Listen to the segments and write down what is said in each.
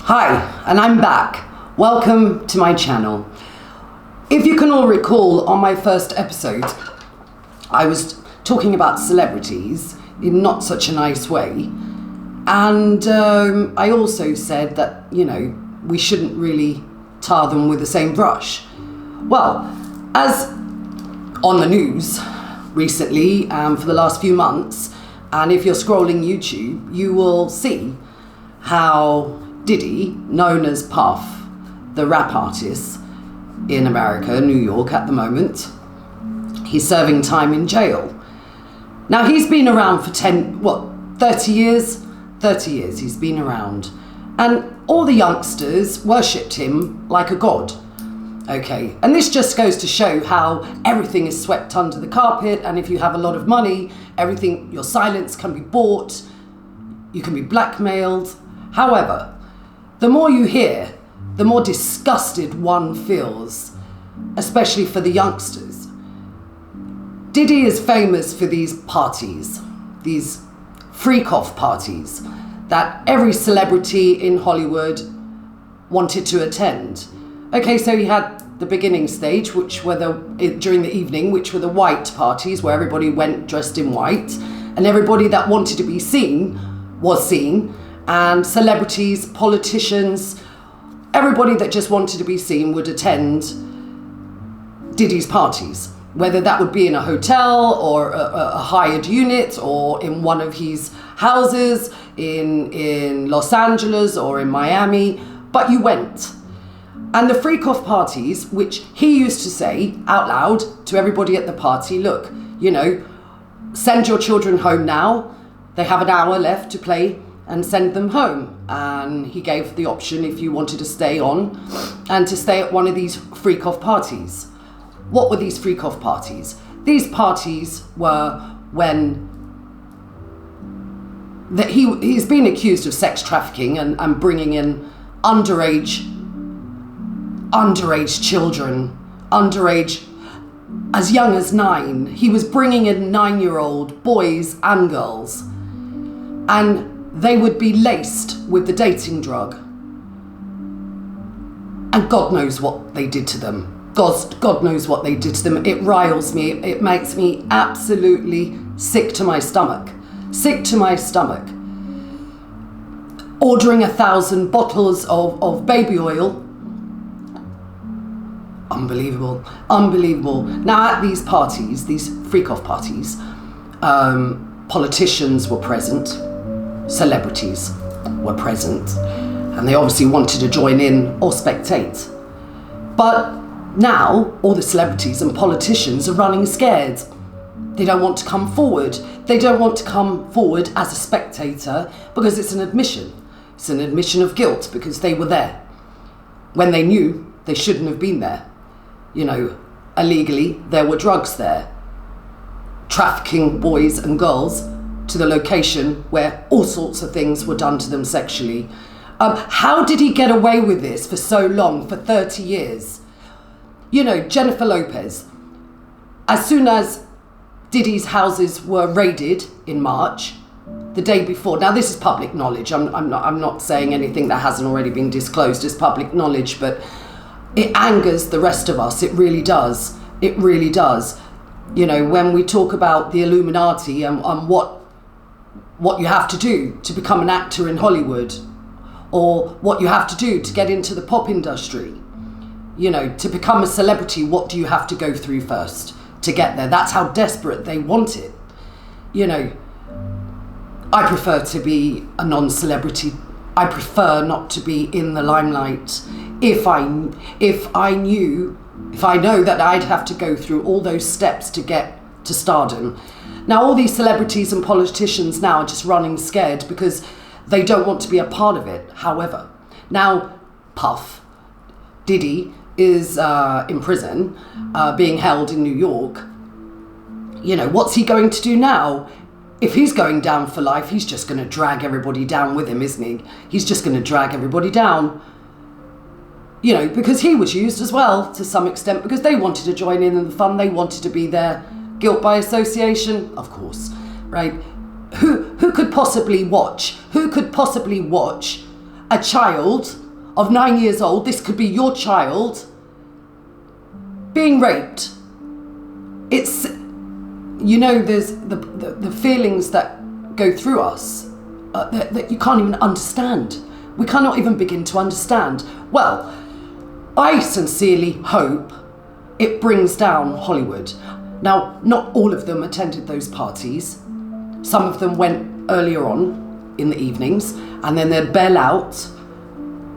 Hi, and I'm back. Welcome to my channel. If you can all recall, on my first episode, I was talking about celebrities in not such a nice way. And I also said that, we shouldn't really tar them with the same brush. Well, as on the news recently, for the last few months, and if you're scrolling YouTube, you will see how Diddy, known as Puff, the rap artist in America, New York at the moment, he's serving time in jail. Now, he's been around for 30 years? 30 years he's been around. And all the youngsters worshipped him like a god. Okay, and this just goes to show how everything is swept under the carpet, and if you have a lot of money, your silence can be bought, you can be blackmailed. However, the more you hear, the more disgusted one feels, especially for the youngsters. Diddy is famous for these parties, these freak-off parties that every celebrity in Hollywood wanted to attend. Okay, so he had the beginning stage, during the evening, which were the white parties, where everybody went dressed in white, and everybody that wanted to be seen was seen, and celebrities, politicians, everybody that just wanted to be seen would attend Diddy's parties, whether that would be in a hotel or a hired unit or in one of his houses in Los Angeles or in Miami, but you went. And the freak-off parties, which he used to say out loud to everybody at the party, look, send your children home now. They have an hour left to play and send them home. And he gave the option if you wanted to stay on and to stay at one of these freak-off parties. What were these freak-off parties? These parties were when he's been accused of sex trafficking and bringing in underage children, as young as 9. He was bringing in 9-year-old boys and girls, and they would be laced with the dating drug. And God knows what they did to them. God knows what they did to them. It riles me. It makes me absolutely sick to my stomach. Sick to my stomach. Ordering 1,000 bottles of baby oil. Unbelievable. Now, at these parties, these freak-off parties, politicians were present, celebrities were present, and they obviously wanted to join in or spectate. But now, all the celebrities and politicians are running scared. They don't want to come forward. They don't want to come forward as a spectator because it's an admission. It's an admission of guilt because they were there when they knew they shouldn't have been there. Illegally, there were drugs there, trafficking boys and girls to the location where all sorts of things were done to them sexually. How did he get away with this for so long, for 30 years? Jennifer Lopez, as soon as Diddy's houses were raided in March, the day before, now this is public knowledge, I'm not saying anything that hasn't already been disclosed as public knowledge, but it angers the rest of us. It really does. It really does. When we talk about the Illuminati and what you have to do to become an actor in Hollywood, or what you have to do to get into the pop industry, to become a celebrity, what do you have to go through first to get there? That's how desperate they want it. I prefer to be a non-celebrity. I prefer not to be in the limelight. If I know that I'd have to go through all those steps to get to stardom. Now, all these celebrities and politicians now are just running scared because they don't want to be a part of it. However, now Puff, Diddy, is in prison, being held in New York. What's he going to do now? If he's going down for life, he's just going to drag everybody down with him, isn't he? He's just going to drag everybody down. Because he was used as well to some extent, because they wanted to join in the fun, they wanted to be there. Guilt by association, of course, right? Who could possibly watch? Who could possibly watch a child of 9 years old, this could be your child, being raped. It's, you know, there's the feelings that go through us that you can't even understand. We cannot even begin to understand. Well, I sincerely hope it brings down Hollywood. Now, not all of them attended those parties. Some of them went earlier on in the evenings, and then they'd bail out.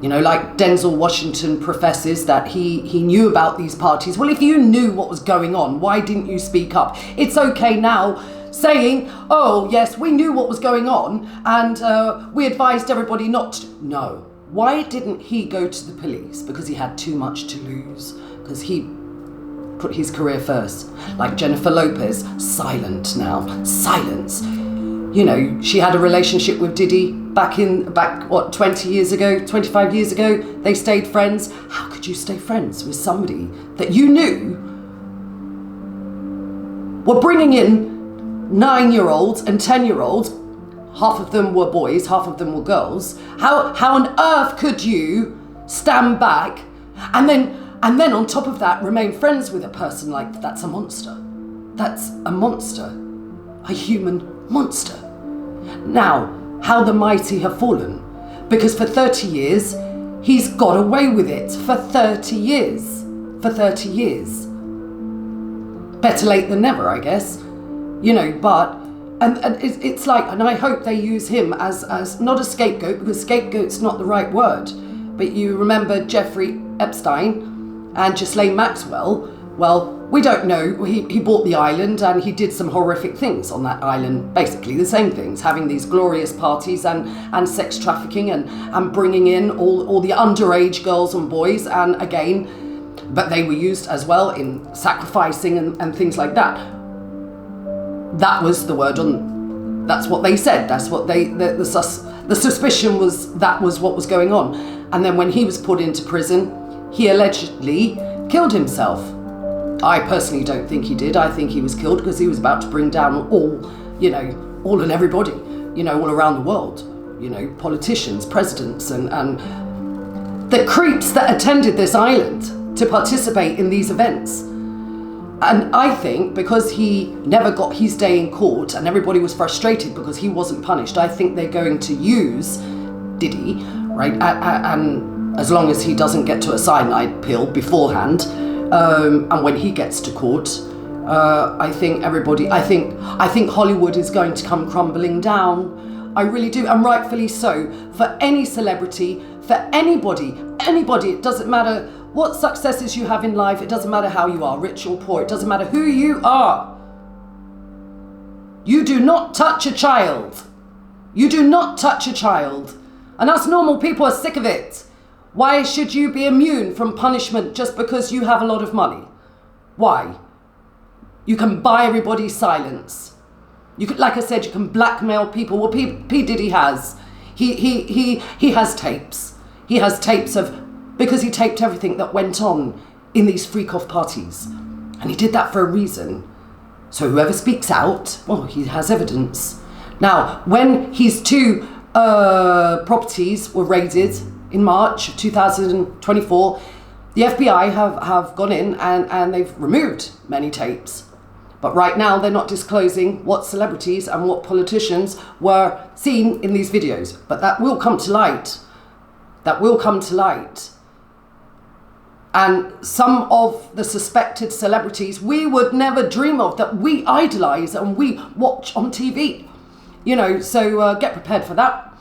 You know, like Denzel Washington professes that he knew about these parties. Well, if you knew what was going on, why didn't you speak up? It's okay now saying, oh, yes, we knew what was going on, and we advised everybody not to. No. Why didn't he go to the police? Because he had too much to lose. Because he put his career first. Like Jennifer Lopez, silent now. Silence. You know, she had a relationship with Diddy back 20 years ago, 25 years ago. They stayed friends. How could you stay friends with somebody that you knew were bringing in 9-year-olds and 10-year-olds? Half of them were boys, half of them were girls. How on earth could you stand back and then on top of that remain friends with a person like that? That's a monster. That's a monster. A human monster. Now, how the mighty have fallen. Because for 30 years, he's got away with it. For 30 years. For 30 years. Better late than never, I guess. You know, but... And it's like, and I hope they use him as not a scapegoat, because scapegoat's not the right word. But you remember Jeffrey Epstein and Ghislaine Maxwell. Well, we don't know. He bought the island and he did some horrific things on that island. Basically the same things, having these glorious parties and sex trafficking and bringing in all the underage girls and boys. And again, but they were used as well in sacrificing and things like that. That was the word on, that's what they said. That's what the suspicion was, that was what was going on. And then when he was put into prison, he allegedly killed himself. I personally don't think he did. I think he was killed because he was about to bring down all and everybody, all around the world, politicians, presidents, and the creeps that attended this island to participate in these events. And I think because he never got his day in court and everybody was frustrated because he wasn't punished, I think they're going to use Diddy, right? And as long as he doesn't get to a cyanide pill beforehand, and when he gets to court, I think Hollywood is going to come crumbling down. I really do, and rightfully so. For any celebrity, for anybody, it doesn't matter what successes you have in life, it doesn't matter how you are, rich or poor, it doesn't matter who you are. You do not touch a child. You do not touch a child. And us normal people are sick of it. Why should you be immune from punishment just because you have a lot of money? Why? You can buy everybody's silence. You could, like I said, you can blackmail people. Well, P. Diddy has. He has tapes. He has tapes of, because he taped everything that went on in these freak-off parties. And he did that for a reason. So whoever speaks out, well, he has evidence. Now, when his two properties were raided in March of 2024, the FBI have gone in and they've removed many tapes. But right now, they're not disclosing what celebrities and what politicians were seen in these videos. But that will come to light. That will come to light. And some of the suspected celebrities we would never dream of, that we idolize and we watch on TV. So get prepared for that.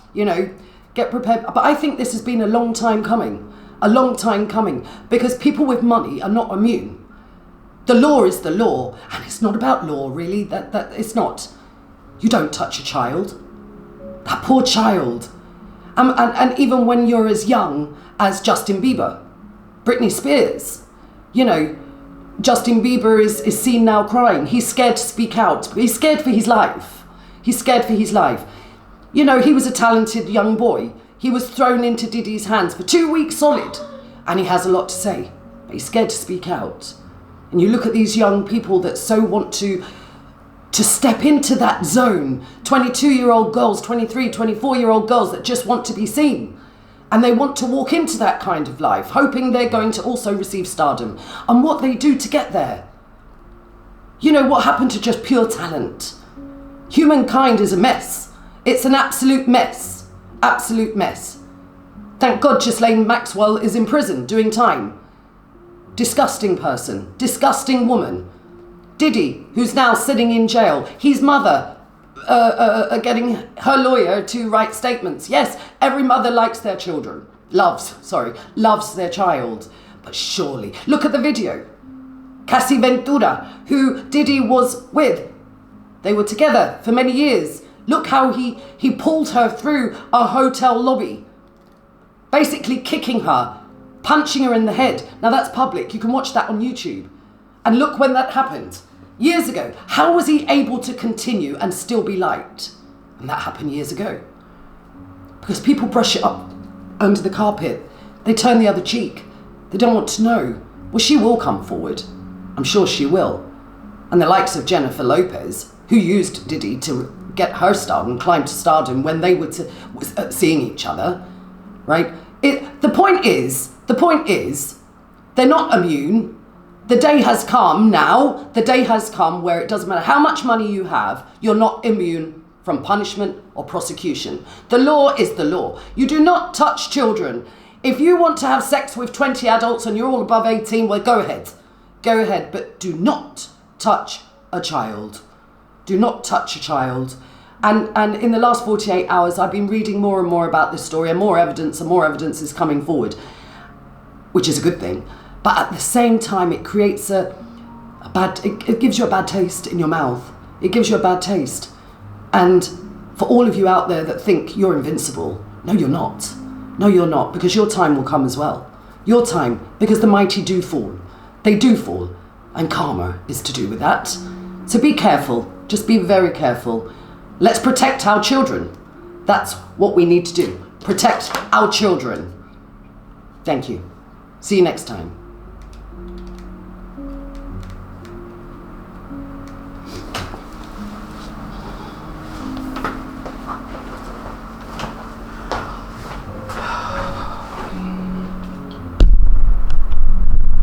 Get prepared. But I think this has been a long time coming. A long time coming. Because people with money are not immune. The law is the law. And it's not about law, really. That it's not. You don't touch a child. That poor child. And even when you're as young as Justin Bieber, Britney Spears, Justin Bieber is seen now crying. He's scared to speak out. He's scared for his life. He's scared for his life. He was a talented young boy. He was thrown into Diddy's hands for 2 weeks solid. And he has a lot to say. But he's scared to speak out. And you look at these young people that so want to step into that zone. 22-year-old girls, 23, 24-year-old girls that just want to be seen. And they want to walk into that kind of life, hoping they're going to also receive stardom. And what they do to get there. You know, what happened to just pure talent? Humankind is a mess. It's an absolute mess. Absolute mess. Thank God Ghislaine Maxwell is in prison doing time. Disgusting person. Disgusting woman. Diddy, who's now sitting in jail. His mother getting her lawyer to write statements. Yes, every mother likes their children. Loves their child. But surely, look at the video. Cassie Ventura, who Diddy was with. They were together for many years. Look how he pulled her through a hotel lobby. Basically kicking her, punching her in the head. Now that's public. You can watch that on YouTube. And look when that happened. Years ago. How was he able to continue and still be liked? And that happened years ago. Because people brush it up under the carpet. They turn the other cheek. They don't want to know. Well, she will come forward. I'm sure she will. And the likes of Jennifer Lopez, who used Diddy to get her stardom and climb to stardom when they were seeing each other, right? The point is, they're not immune. The day has come now. The day has come where it doesn't matter how much money you have, you're not immune from punishment or prosecution. The law is the law. You do not touch children. If you want to have sex with 20 adults and you're all above 18, well, go ahead. Go ahead, but do not touch a child. Do not touch a child. And in the last 48 hours, I've been reading more and more about this story, and more evidence is coming forward, which is a good thing. But at the same time, it creates it gives you a bad taste in your mouth. It gives you a bad taste. And for all of you out there that think you're invincible, no, you're not. No, you're not, because your time will come as well. Your time, because the mighty do fall. They do fall, and karma is to do with that. So be careful, just be very careful. Let's protect our children. That's what we need to do. Protect our children. Thank you. See you next time.